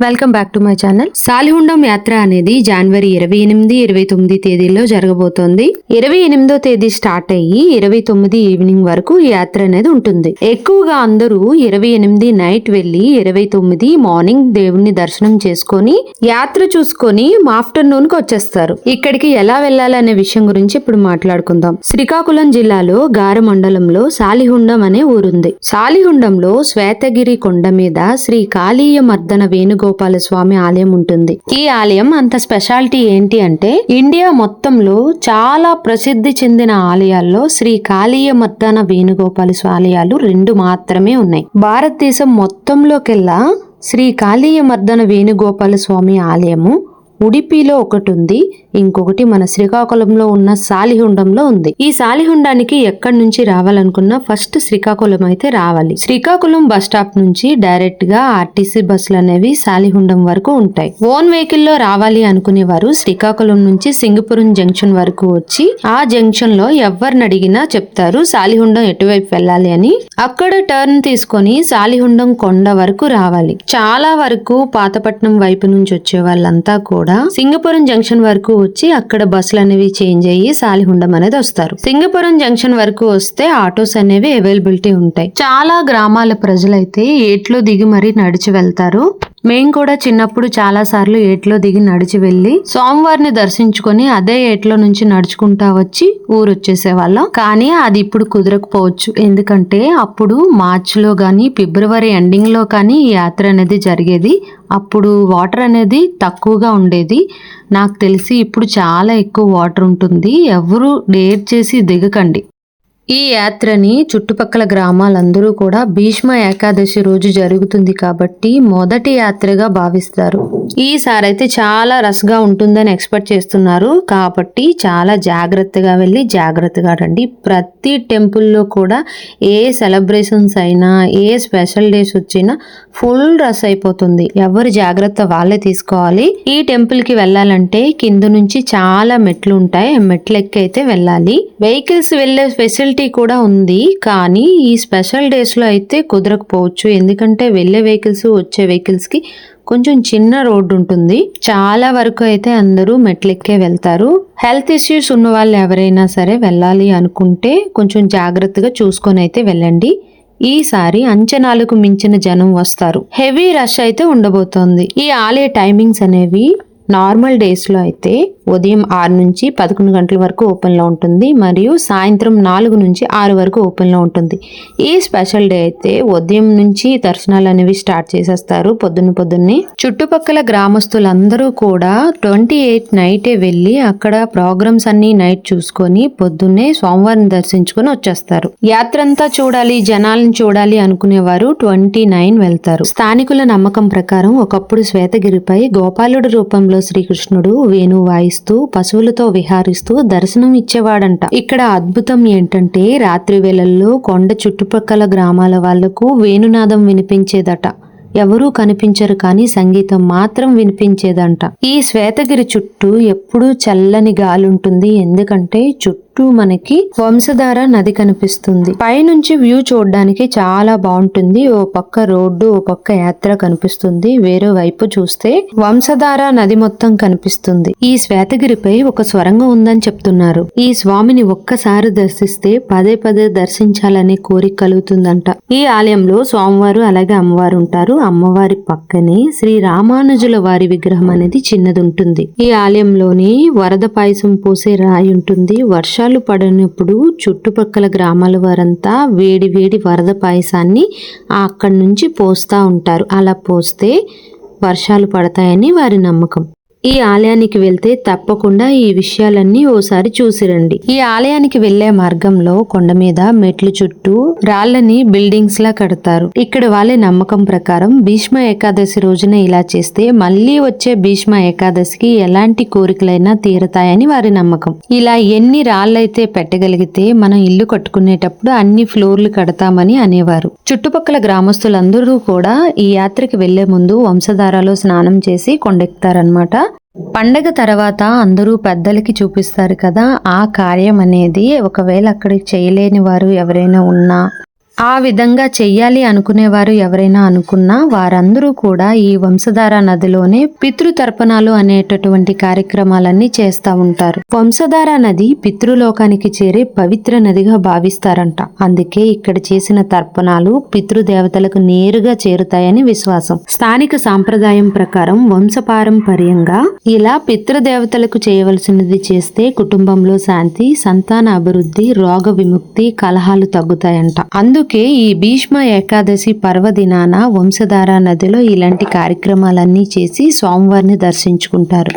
Welcome back to my channel. Salihundam యాత్ర అనేది జనవరి 28, 29 తేదీల్లో జరగబోతోంది. 28వ తేదీ స్టార్ట్ అయ్యి 29 ఈవినింగ్ వరకు ఈ యాత్ర అనేది ఉంటుంది. ఎక్కువగా అందరూ 28 నైట్ వెళ్లి 29 మార్నింగ్ దేవుణ్ణి దర్శనం చేసుకొని యాత్ర చూసుకొని ఆఫ్టర్నూన్ కి వచ్చేస్తారు. ఇక్కడికి ఎలా వెళ్లాలనే విషయం గురించి ఇప్పుడు మాట్లాడుకుందాం. శ్రీకాకుళం జిల్లాలో గార మండలంలో సాలిహుండం అనే ఊరుంది. సాలిహుండంలో శ్వేతగిరి కొండ మీద శ్రీ కాళీయ మర్దన వేణుగోపాల స్వామి ఆలయం ఉంటుంది. ఈ ఆలయం అంత స్పెషాలిటీ ఏంటి అంటే ఇండియా మొత్తంలో చాలా ప్రసిద్ధి చెందిన ఆలయాల్లో శ్రీ కాళీయ మర్దన వేణుగోపాల స్వామి ఆలయాలు 2 మాత్రమే ఉన్నాయి. భారతదేశం మొత్తంలోకెల్లా శ్రీ కాళీయ మర్దన వేణుగోపాల స్వామి ఆలయము ఉడిపిలో ఒకటి ఉంది, ఇంకొకటి మన శ్రీకాకుళంలో ఉన్న సాలిహుండంలో ఉంది. ఈ సాలిహుండానికి ఎక్కడి నుంచి రావాలనుకున్నా ఫస్ట్ శ్రీకాకుళం అయితే రావాలి. శ్రీకాకుళం బస్ స్టాప్ నుంచి డైరెక్ట్ గా ఆర్టీసీ బస్సులు అనేవి సాలిహుండం వరకు ఉంటాయి. ఓన్ వెహికల్ లో రావాలి అనుకునేవారు శ్రీకాకుళం నుంచి సింగపురం జంక్షన్ వరకు వచ్చి ఆ జంక్షన్ లో ఎవరిని అడిగినా చెప్తారు సాలిహుండం ఎటువైపు వెళ్ళాలి అని. అక్కడ టర్న్ తీసుకొని సాలిహుండం కొండ వరకు రావాలి. చాలా వరకు పాతపట్నం వైపు నుంచి వచ్చే వాళ్ళంతా కూడా సింగపురం జంక్షన్ వరకు వచ్చి అక్కడ బస్సులు అనేవి చేంజ్ అయ్యి సాలిహుండం అనేది వస్తారు. సింగపురం జంక్షన్ వరకు వస్తే ఆటోస్ అనేవి అవైలబిలిటీ ఉంటాయి. చాలా గ్రామాల ప్రజలైతే ఏట్లో దిగి మరీ నడిచి వెళ్తారు. మేము కూడా చిన్నప్పుడు చాలా సార్లు ఏట్లో దిగి నడిచి వెళ్లి స్వామివారిని దర్శించుకొని అదే ఏట్లో నుంచి నడుచుకుంటా వచ్చి ఊరు వచ్చేసేవాళ్ళం. కానీ అది ఇప్పుడు కుదరకపోవచ్చు. ఎందుకంటే అప్పుడు మార్చ్ లో గాని ఫిబ్రవరి ఎండింగ్ లో కానీ ఈ యాత్ర అనేది జరిగేది. అప్పుడు వాటర్ అనేది తక్కువగా ఉండేది. నాకు తెలిసి ఇప్పుడు చాలా ఎక్కువ వాటర్ ఉంటుంది. ఎవరు డేర్ చేసి దిగకండి. ఈ యాత్రని చుట్టుపక్కల గ్రామాలందరూ కూడా భీష్మ ఏకాదశి రోజు జరుగుతుంది కాబట్టి మొదటి యాత్రగా భావిస్తారు. ఈసారి అయితే చాలా రష్ గా ఉంటుందని ఎక్స్పెక్ట్ చేస్తున్నారు. కాబట్టి చాలా జాగ్రత్తగా వెళ్ళి జాగ్రత్తగా రండి. ప్రతి టెంపుల్లో కూడా ఏ సెలబ్రేషన్స్ అయినా ఏ స్పెషల్ డేస్ వచ్చినా ఫుల్ రష్ అయిపోతుంది. ఎవరి జాగ్రత్త వాళ్ళే తీసుకోవాలి. ఈ టెంపుల్ కి వెళ్ళాలంటే కింద నుంచి చాలా మెట్లు ఉంటాయి. మెట్లు ఎక్కి అయితే వెళ్ళాలి. వెహికల్స్ వెళ్లే ఫెసిలిటీ కూడా ఉంది. కానీ ఈ స్పెషల్ డేస్ లో అయితే కుదరకపోవచ్చు. ఎందుకంటే వెళ్లే వెహికల్స్ వచ్చే వెహికల్స్ కి కొంచెం చిన్న రోడ్డు ఉంటుంది. చాలా వరకు అయితే అందరూ మెట్లెక్కే వెళ్తారు. హెల్త్ ఇష్యూస్ ఉన్న వాళ్ళు ఎవరైనా సరే వెళ్ళాలి అనుకుంటే కొంచెం జాగ్రత్తగా చూసుకొని అయితే వెళ్ళండి. ఈసారి అంచనాలకు మించిన జనం వస్తారు. హెవీ రష్ అయితే ఉండబోతోంది. ఈ ఆలయ టైమింగ్స్ అనేవి నార్మల్ డేస్ లో అయితే ఉదయం 6 నుంచి 11 గంటల వరకు ఓపెన్ లో ఉంటుంది. మరియు సాయంత్రం 4 నుంచి 6 వరకు ఓపెన్ లో ఉంటుంది. ఈ స్పెషల్ డే అయితే ఉదయం నుంచి దర్శనాలు అనేవి స్టార్ట్ చేసేస్తారు. పొద్దున్నే చుట్టుపక్కల గ్రామస్తులందరూ కూడా 28 నైటే వెళ్లి అక్కడ ప్రోగ్రామ్స్ అన్ని నైట్ చూసుకొని పొద్దున్నే స్వామివారిని దర్శించుకొని వచ్చేస్తారు. యాత్ర అంతా చూడాలి, జనాలను చూడాలి అనుకునేవారు 29 వెళ్తారు. స్థానికుల నమ్మకం ప్రకారం ఒకప్పుడు శ్వేతగిరిపై గోపాలుడి రూపంలో శ్రీకృష్ణుడు వేణు వాయిస్తూ పశువులతో విహారిస్తూ దర్శనం ఇచ్చేవాడంట. ఇక్కడ అద్భుతం ఏంటంటే రాత్రి వేళల్లో కొండ చుట్టుపక్కల గ్రామాల వాళ్లకు వేణునాదం వినిపించేదట. ఎవరూ కనిపించరు కానీ సంగీతం మాత్రం వినిపించేదంట. ఈ శ్వేతగిరి చుట్టూ ఎప్పుడూ చల్లని గాలి ఉంటుంది. ఎందుకంటే చుట్టూ మనకి వంశధార నది కనిపిస్తుంది. పైనుంచి వ్యూ చూడడానికి చాలా బాగుంటుంది. ఓ పక్క రోడ్డు, ఓ పక్క యాత్ర కనిపిస్తుంది. వేరే వైపు చూస్తే వంశధార నది మొత్తం కనిపిస్తుంది. ఈ శ్వేతగిరిపై ఒక స్వరంగం ఉందని చెప్తున్నారు. ఈ స్వామిని ఒక్కసారి దర్శిస్తే పదే పదే దర్శించాలనే కోరిక కలుగుతుందంట. ఈ ఆలయంలో స్వామివారు అలాగే అమ్మవారు ఉంటారు. అమ్మవారి పక్కనే శ్రీ రామానుజుల వారి విగ్రహం అనేది చిన్నది ఉంటుంది. ఈ ఆలయంలోని వరద పాయసం పోసే రాయి ఉంటుంది. వర్షాలు పడినప్పుడు చుట్టుపక్కల గ్రామాల వారంతా వేడి వేడి వరద పాయసాన్ని అక్కడి నుంచి పోస్తా ఉంటారు. అలా పోస్తే వర్షాలు పడతాయని వారి నమ్మకం. ఈ ఆలయానికి వెళ్తే తప్పకుండా ఈ విషయాలన్నీ ఓసారి చూసిరండి. ఈ ఆలయానికి వెళ్లే మార్గంలో కొండ మీద మెట్లు చుట్టూ రాళ్లని బిల్డింగ్స్ లా కడతారు. ఇక్కడ వాళ్ళ నమ్మకం ప్రకారం భీష్మ ఏకాదశి రోజున ఇలా చేస్తే మళ్లీ వచ్చే భీష్మ ఏకాదశికి ఎలాంటి కోరికలైనా తీరతాయని వారి నమ్మకం. ఇలా ఎన్ని రాళ్లైతే పెట్టగలిగితే మనం ఇల్లు కట్టుకునేటప్పుడు అన్ని ఫ్లోర్లు కడతామని అనేవారు. చుట్టుపక్కల గ్రామస్తులందరూ కూడా ఈ యాత్రకి వెళ్లే ముందు వంశధారలో స్నానం చేసి కొండెక్కుతారనమాట. పండగ తర్వాత అందరూ పెద్దలకి చూపిస్తారు కదా, ఆ కార్యం అనేది ఒకవేళ అక్కడికి చేయలేని వారు ఎవరైనా ఉన్నా ఆ విధంగా చెయ్యాలి అనుకునేవారు ఎవరైనా అనుకున్నా వారందరూ కూడా ఈ వంశధార నదిలోనే పితృతర్పణాలు అనేటటువంటి కార్యక్రమాలన్నీ చేస్తా ఉంటారు. వంశధార నది పితృలోకానికి చేరే పవిత్ర నదిగా భావిస్తారంట. అందుకే ఇక్కడ చేసిన తర్పణాలు పితృదేవతలకు నేరుగా చేరుతాయని విశ్వాసం. స్థానిక సాంప్రదాయం ప్రకారం వంశపారంపర్యంగా ఇలా పితృదేవతలకు చేయవలసినది చేస్తే కుటుంబంలో శాంతి, సంతాన అభివృద్ధి, రోగ విముక్తి, కలహాలు తగ్గుతాయంట. అందుకే ఈ భీష్మ ఏకాదశి పర్వదినాన వంశధార నదిలో ఇలాంటి కార్యక్రమాలన్నీ చేసి స్వామివారిని దర్శించుకుంటారు.